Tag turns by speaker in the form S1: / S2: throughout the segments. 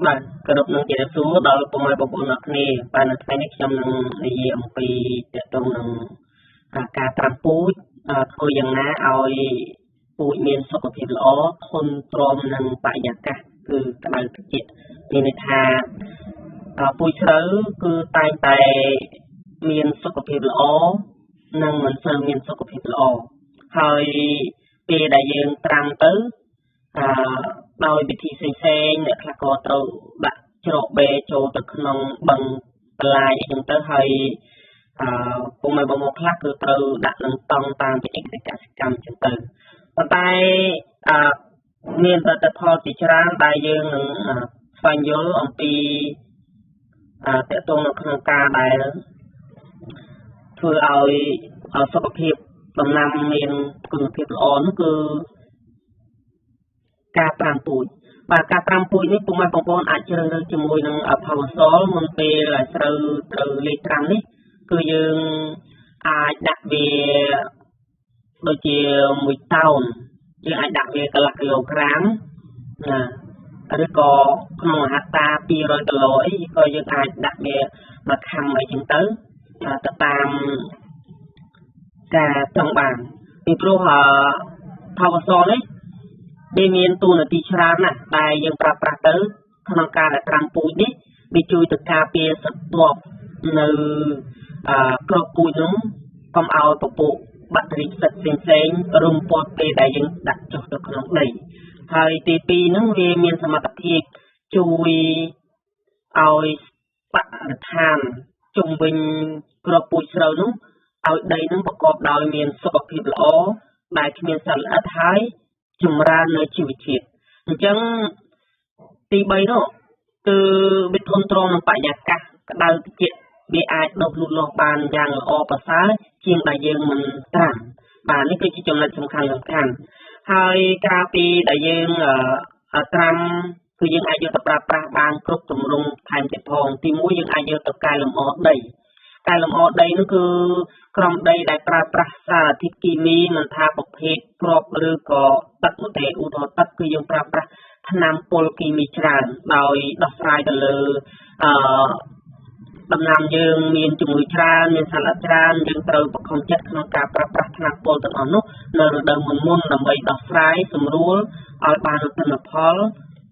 S1: បាទគោរពនឹងជម្រាបសួរដល់ពុកម៉ែបងប្អូនអរគ្នាបាទនៅថ្ងៃនេះខ្ញុំនឹងនិយាយអំពីតកតងនឹងការត្រាំពូជធ្វើយ៉ាងណាឲ្យពូជមានសុខភាពល្អធន់ទ្រាំនឹងបរិយាកាសគឺក្តៅត្រជាក់មានន័យថាពូជស្រូវគឺតែងតែមានសុខភាពល្អនិងមិនសូវមានសុខភាពល្អហើយពេលដែលយើងត្រាំទៅដោយវិធីផ្សេងៗអ្នកខ្លះក៏ត្រូវដាក់ច្រកបេចូលទៅក្នុងបឹងបន្លាយអីចឹងទៅហើយពុកម៉ែបងប្អូនខ្លះគឺត្រូវដាក់នឹងតង់តាមបច្ចេកទេសកសិកម្មចឹងទៅប៉ុន្តែមានលទ្ធផលជាច្រើនដែលយើងនឹងស្វែងយល់អំពីតកតងនៅក្នុងការដែលធ្វើឲ្យសុខភាពដំណាំមានគុណភាពល្អនោះគឺការត្រាំពូជបាទការត្រាំពូជនេះពុកម៉ែបងប្អូនអាចជ្រើសរើសជាមួយនឹងផលសលមុនពេលស្រូវត្រូវលេខត្រាំនេះគឺយើងអាចដាក់វាដូចជាមួយតោនយើងអាចដាក់វាកន្លះគីឡូក្រាមឬក៏ក្នុងអត្រា200គីឡូអីក៏យើងអាចដាក់វាមកខាំអីចឹងទៅទៅតាមការចង់បានពីព្រោះផលសលនេះវាមានតួនាទីច្រើនណាស់ដែលយើងប្រើប្រាស់ទៅក្នុងការដែលត្រាំពូជនេះវាជួយទៅការពារសត្វទ័ពនៅក្របពូជនោះកុំឲ្យពពួកបាក់តេរីផ្សិតផ្សេងៗរុំព័ទ្ធពេលដែលយើងដាក់ចុះទៅក្នុងដីហើយទី2ហ្នឹងវាមានសមត្ថភាពជួយឲ្យបរិស្ថានជុំវិញក្របពូជស្រូវនោះឲ្យដីនឹងប្រកបដោយមានសុខភាពល្អដែលគ្មានសត្វល្អិតហើយចម្រើននៅជីវជាតិអញ្ចឹងទី3នោះគឺវាធន់ទ្រាំនឹងបរិយាកាសក្តៅត្រជាក់វាអាចដុះលូតលាស់បានយ៉ាងល្អប្រសើរជាងដែលយើងមិនត្រាំបាទនេះគឺជាចំណុចសំខាន់ហើយក្រៅពីដែលយើងត្រាំគឺយើងអាចយកទៅប្រើប្រាស់បានគ្រប់ទម្រង់ថែមទៀតផងទី1យើងអាចយកទៅកែលម្អដីនោះគឺក្រំដីដែលប្រើប្រាស់សារធាតុគីមីមិនថាប្រភេទគ្រាប់ឬក៏ទឹកនោះទេឧទាហរណ៍ទឹកគឺយើងប្រើប្រាស់ថ្នាំពុលគីមីច្រើនដោយដោះស្រាយទៅលើដំណាំយើងមានជំងឺច្រើនមានសត្វល្អិតច្រើនយើងត្រូវបង្ខំចិត្តក្នុងការប្រើប្រាស់ថ្នាំពុលទាំងអស់នោះនៅរដូវមុនដើម្បីដោះស្រាយសម្រួលឲ្យបានទិន្នផល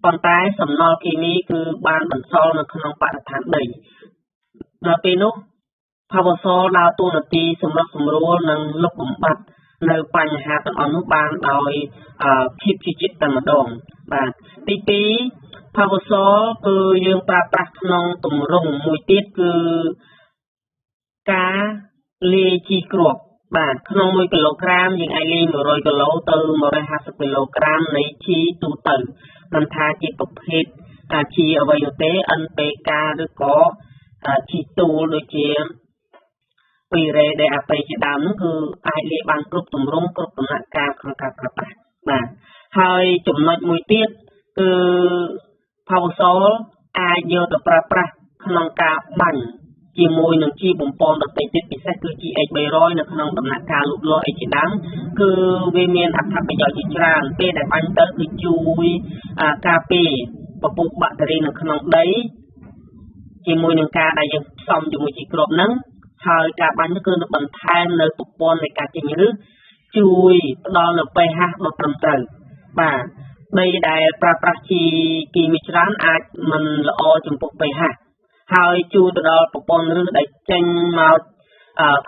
S1: ប៉ុន្តែសំណល់គីមីគឺបានបន្សល់នៅក្នុងបរិស្ថានដីដល់ពេលនោះផលសលដើរតួនាទីសម្រាប់សម្រួលនិងលុបបំបាត់នៅបញ្ហាទាំងអស់នោះបានដោយភាពជាចិត្តតែម្ដងបាទទី2ផលសលគឺយើងប្រើប្រាស់ក្នុងទម្រង់មួយទៀតគឺការលាយជីគ្រាប់បាទក្នុង1គីឡូក្រាមយើងអាចលាយ100គីឡូទៅ150គីឡូក្រាមនៃជីទូទៅមិនថាជាប្រភេទជីអ្វីនោះទេ NPK ឬក៏ជីទូលដូចជាពីរ៉េដែលអាប្រេជាដើមនោះគឺអាចលាយបានគ្រប់ទម្រង់គ្រប់ដំណាក់កាលក្នុងការប្រើប្រាស់បាទហើយចំណុចមួយទៀតគឺផលសលអាចយកទៅប្រើប្រាស់ក្នុងការបាញ់ជាមួយនឹងជីបំពន់ដទៃទៀតពិសេសគឺ GH 300នៅក្នុងដំណាក់កាលលូតលាស់អីជាដើមគឺវាមានអត្ថប្រយោជន៍ជាច្រើនពេលដែលបាញ់ទៅគឺជួយការពារពពួកបាក់តេរីនៅក្នុងដីជាមួយនឹងការដែលយើងផ្សំជាមួយជីគ្រាប់ហ្នឹងហើយការបាញ់នោះគឺនឹងបន្ថែមនៅប្រព័ន្ធនៃការចេញឫសជួយផ្ដល់នៅ pH ដ៏ត្រឹមត្រូវបាទដីដែលប្រើប្រាស់ជីគីមីច្រើនអាចមិនល្អចំពោះ pH ហើយជួយទៅដល់ប្រព័ន្ធឫសដែលចេញមក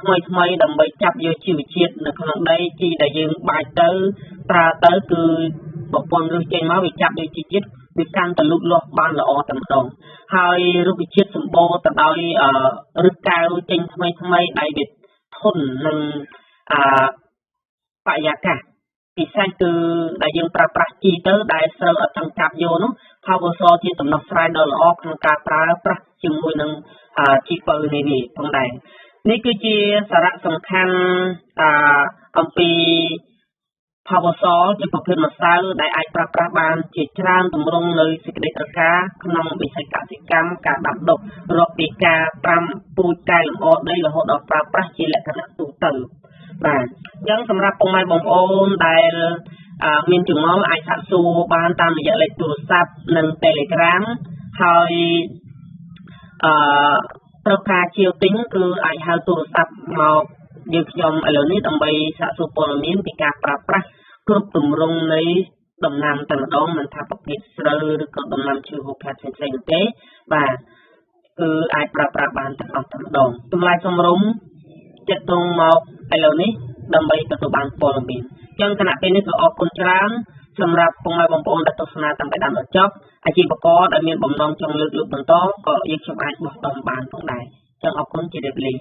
S1: ថ្មីដើម្បីចាប់យកជីវជាតិនៅក្នុងដីជីដែលយើងបាចទៅប្រើទៅគឺប្រព័ន្ធឫសចេញមកវាចាប់យកជីជាតិវាកាន់តែលូតលាស់បានល្អតែម្ដងហើយរុក្ខជាតិសម្បូរទៅដោយឫសកែវចេញថ្មីដែលវាធន់នឹងបរិយាកាសពិសេសគឺដែលយើងប្រើប្រាស់ជីទៅដែលស្រូវអត់ចង់ចាប់យកនោះផលសលជាដំណោះស្រាយដ៏ល្អក្នុងការប្រើប្រាស់ជាមួយនឹងជីពៅនេះផងដែរនេះគឺជាសារៈសំខាន់អំពីផលសលជាប្រភេទម្សៅដែលអាចប្រើប្រាស់បានជាច្រើនទម្រង់នៅសេចក្តីត្រូវការក្នុងវិស័យកសិកម្មការដាំដុះរាប់ពីការត្រាំពូជកែលម្អដីរហូតដល់ប្រើប្រាស់ជាលក្ខណៈទូទៅបាទអញ្ចឹងសម្រាប់ពុកម៉ែបងប្អូនដែលមានចំណងអាចសាកសួរបានតាមរយៈលេខទូរស័ព្ទនិង Telegram ហើយត្រូវការជាវទិញគឺអាចហៅទូរស័ព្ទមកយើងខ្ញុំឥឡូវនេះដើម្បីសាកសួរព័ត៌មានពីការប្រើប្រាស់គ្រប់ទម្រង់នៃដំណាំតែម្ដងមិនថាប្រភេទស្រូវឬក៏ដំណាំឈើហូបផាត់ផ្សេងៗទេបាទគឺអាចប្រើប្រាស់បានទាំងអស់តែម្ដងចម្លើយសំរុំចិត្តត្រង់មកឥឡូវនេះដើម្បីទទួលបានព័ត៌មានអញ្ចឹងគណៈពេលនេះក៏អរគុណច្រើនសម្រាប់ពុកម៉ែបងប្អូនដែលទស្សនាតាំងពីដើមដល់ចប់អាជីវករដែលមានបំណងចង់លើកបន្តក៏យើងខ្ញុំអាចបោះតង់បានផងដែរអញ្ចឹងអរគុណជម្រាបលា